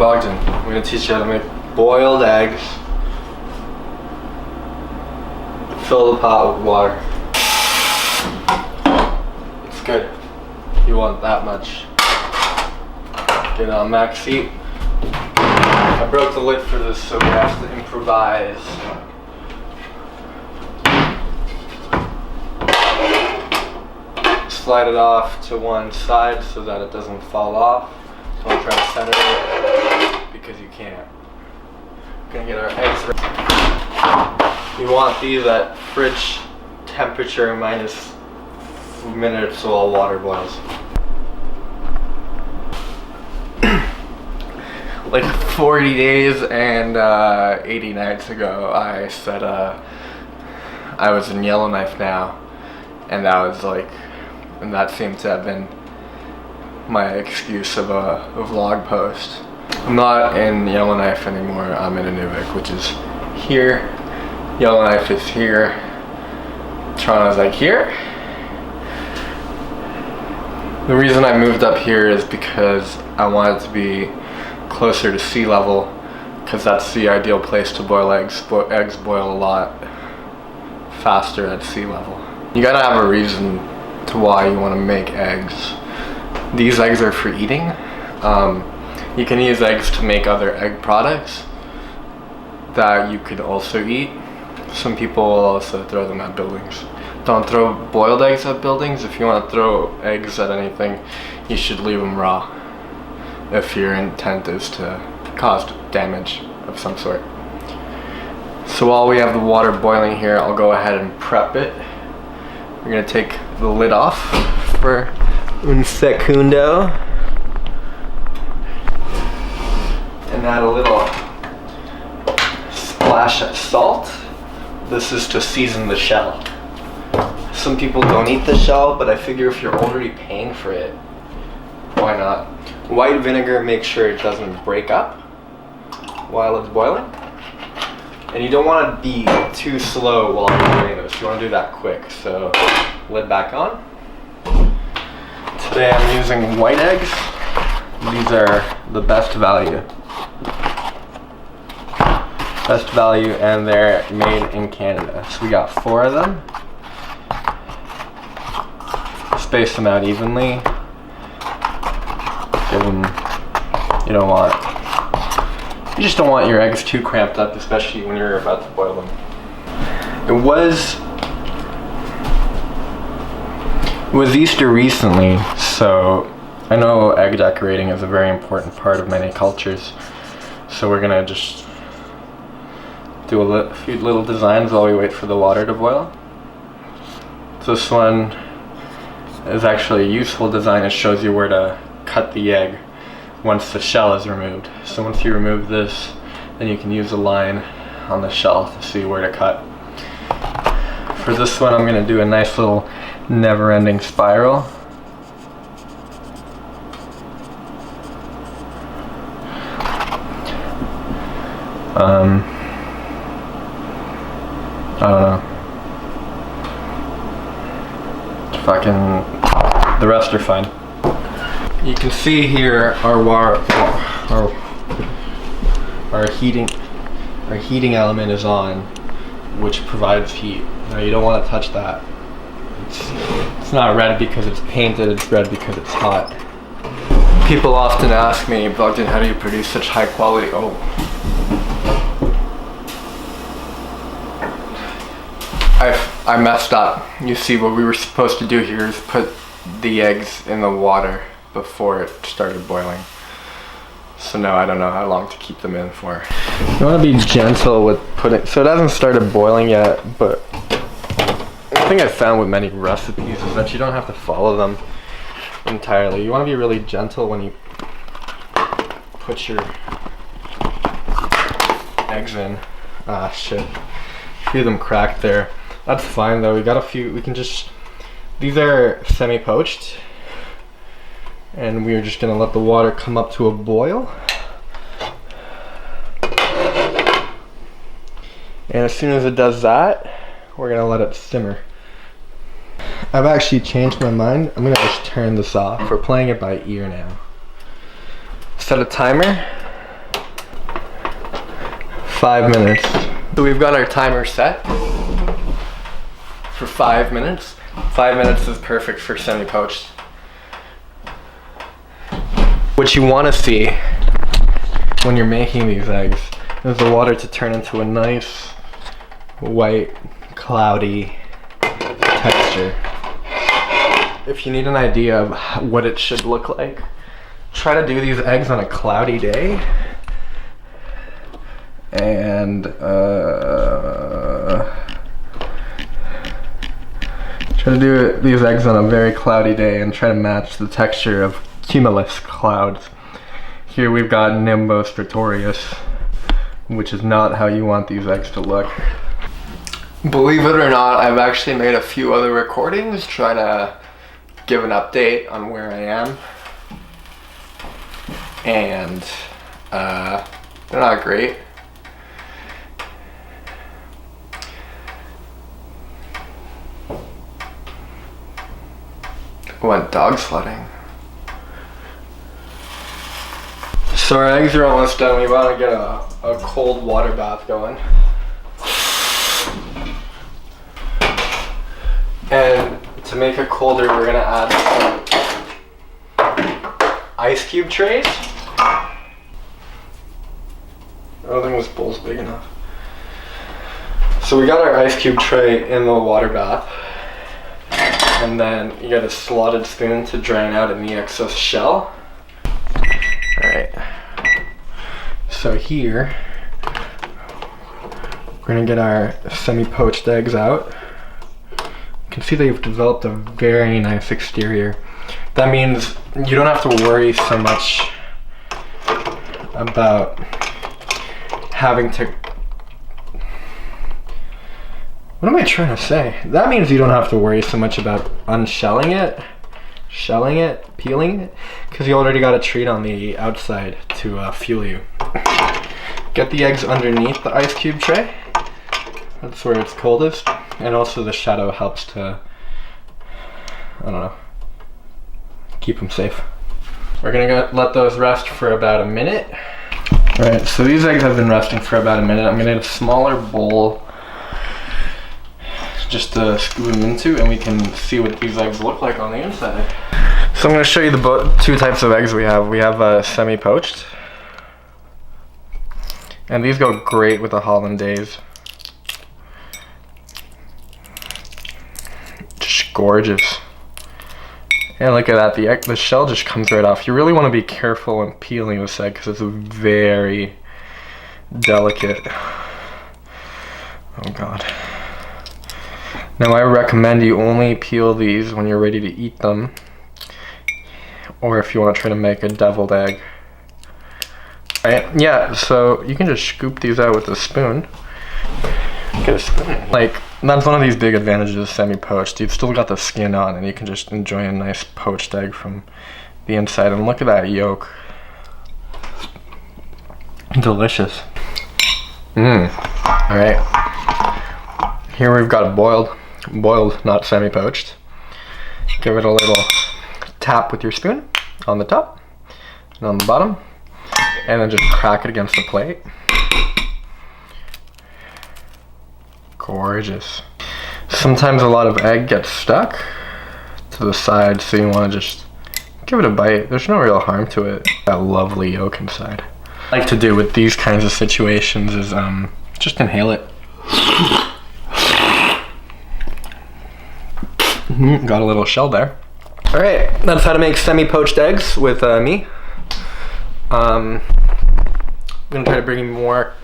Bogdan. I'm going to teach you how to make boiled eggs. Fill the pot with water. It's good. You want that much. Get it on max heat. I broke the lid for this, so we have to improvise. Slide it off to one side so that it doesn't fall off. Don't try to center it because you can't. We're gonna get our eggs ready. You want these at fridge temperature minus a minute or so while water boils. Like 40 days and 80 nights ago, I said I was in Yellowknife now, and that seemed to have been my excuse of a vlog post. I'm not in Yellowknife anymore. I'm in Inuvik, which is here. Yellowknife is here. Toronto's like here. The reason I moved up here is because I wanted to be closer to sea level, because that's the ideal place to boil eggs. Eggs boil a lot faster at sea level. You gotta have a reason to why you want to make eggs. These eggs are for eating. You can use eggs to make other egg products that you could also eat. Some people will also throw them at buildings. Don't throw boiled eggs at buildings. If you want to throw eggs at anything, you should leave them raw if your intent is to cause damage of some sort. So while we have the water boiling here, I'll go ahead and prep it. We're going to take the lid off for un secundo and add a little splash of salt. This is to season the shell. Some people don't eat the shell, but I figure if you're already paying for it, why not? White vinegar makes sure it doesn't break up while it's boiling. And you don't want to be too slow while you're doing this. You want to do that quick. So, lid back on. Today I'm using white eggs. These are the best value. Best value, and they're made in Canada. So we got 4 of them. Space them out evenly. Give them, you just don't want your eggs too cramped up, especially when you're about to boil them. It was Easter recently, so I know egg decorating is a very important part of many cultures. So we're gonna just do a few little designs while we wait for the water to boil. This one is actually a useful design. It shows you where to cut the egg once the shell is removed. So once you remove this, then you can use a line on the shell to see where to cut. For this one, I'm going to do a nice little never-ending spiral. I don't know. The rest are fine. You can see here our heating element is on, which provides heat. Now you don't want to touch that. It's not red because it's painted, it's red because it's hot. People often ask me, Bogdan, how do you produce such high quality? I messed up. You see, what we were supposed to do here is put the eggs in the water before it started boiling. So now I don't know how long to keep them in for. You want to be gentle with putting, so it hasn't started boiling yet, but the thing I found with many recipes is that you don't have to follow them entirely. You want to be really gentle when you put your eggs in. Ah, shit. A few of them cracked there. That's fine though. We got a few, these are semi-poached. And we're just gonna let the water come up to a boil. And as soon as it does that, we're gonna let it simmer. I've actually changed my mind. I'm gonna just turn this off. We're playing it by ear now. Set a timer. 5 minutes. So we've got our timer set for 5 minutes. 5 minutes is perfect for semi-poached. What you want to see when you're making these eggs is the water to turn into a nice white, cloudy texture. If you need an idea of what it should look like, try to do these eggs on a cloudy day. And try to do these eggs on a very cloudy day and try to match the texture of cumulus clouds. Here we've got nimbo stratorius, which is not how you want these eggs to look. Believe it or not, I've actually made a few other recordings trying to give an update on where I am. And they're not great. Went dog sledding. So our eggs are almost done. We want to get a cold water bath going. And to make it colder, we're gonna add some ice cube trays. I don't think this bowl's big enough. So we got our ice cube tray in the water bath. And then you got a slotted spoon to drain out any excess shell. Alright. So here, we're gonna get our semi-poached eggs out. You can see they've developed a very nice exterior. That means you don't have to worry so much about having to... What am I trying to say? That means you don't have to worry so much about unshelling it, shelling it, peeling it, because you already got a treat on the outside to fuel you. Get the eggs underneath the ice cube tray. That's where it's coldest. And also the shadow helps to, I don't know, keep them safe. We're gonna let those rest for about a minute. All right, so these eggs have been resting for about a minute. I'm gonna get a smaller bowl just to scoop them into, and we can see what these eggs look like on the inside. So I'm gonna show you the two types of eggs we have. We have semi-poached, and these go great with the hollandaise. Just gorgeous. And look at that, the shell just comes right off. You really want to be careful when peeling this egg because it's very delicate. Oh God. Now I recommend you only peel these when you're ready to eat them, or if you want to try to make a deviled egg. Right? Yeah, so you can just scoop these out with a spoon. Get a spoon. Like, that's one of these big advantages of semi-poached. You've still got the skin on and you can just enjoy a nice poached egg from the inside. And look at that yolk. Delicious. Alright. Here we've got a boiled, not semi-poached. Give it a little tap with your spoon on the top and on the bottom. And then just crack it against the plate. Gorgeous. Sometimes a lot of egg gets stuck to the side, so you want to just give it a bite. There's no real harm to it. That lovely yolk inside. What I like to do with these kinds of situations is just inhale it. Got a little shell there. Alright, that's how to make semi-poached eggs with me. I'm gonna try to bring you more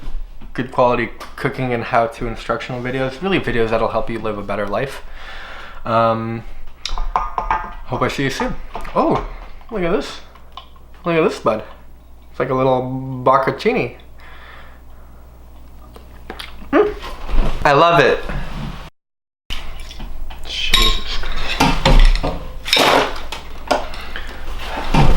good quality cooking and how-to instructional videos, really videos that'll help you live a better life. Hope I see you soon. Oh, look at this. Look at this, bud. It's like a little bocconcini. I love it.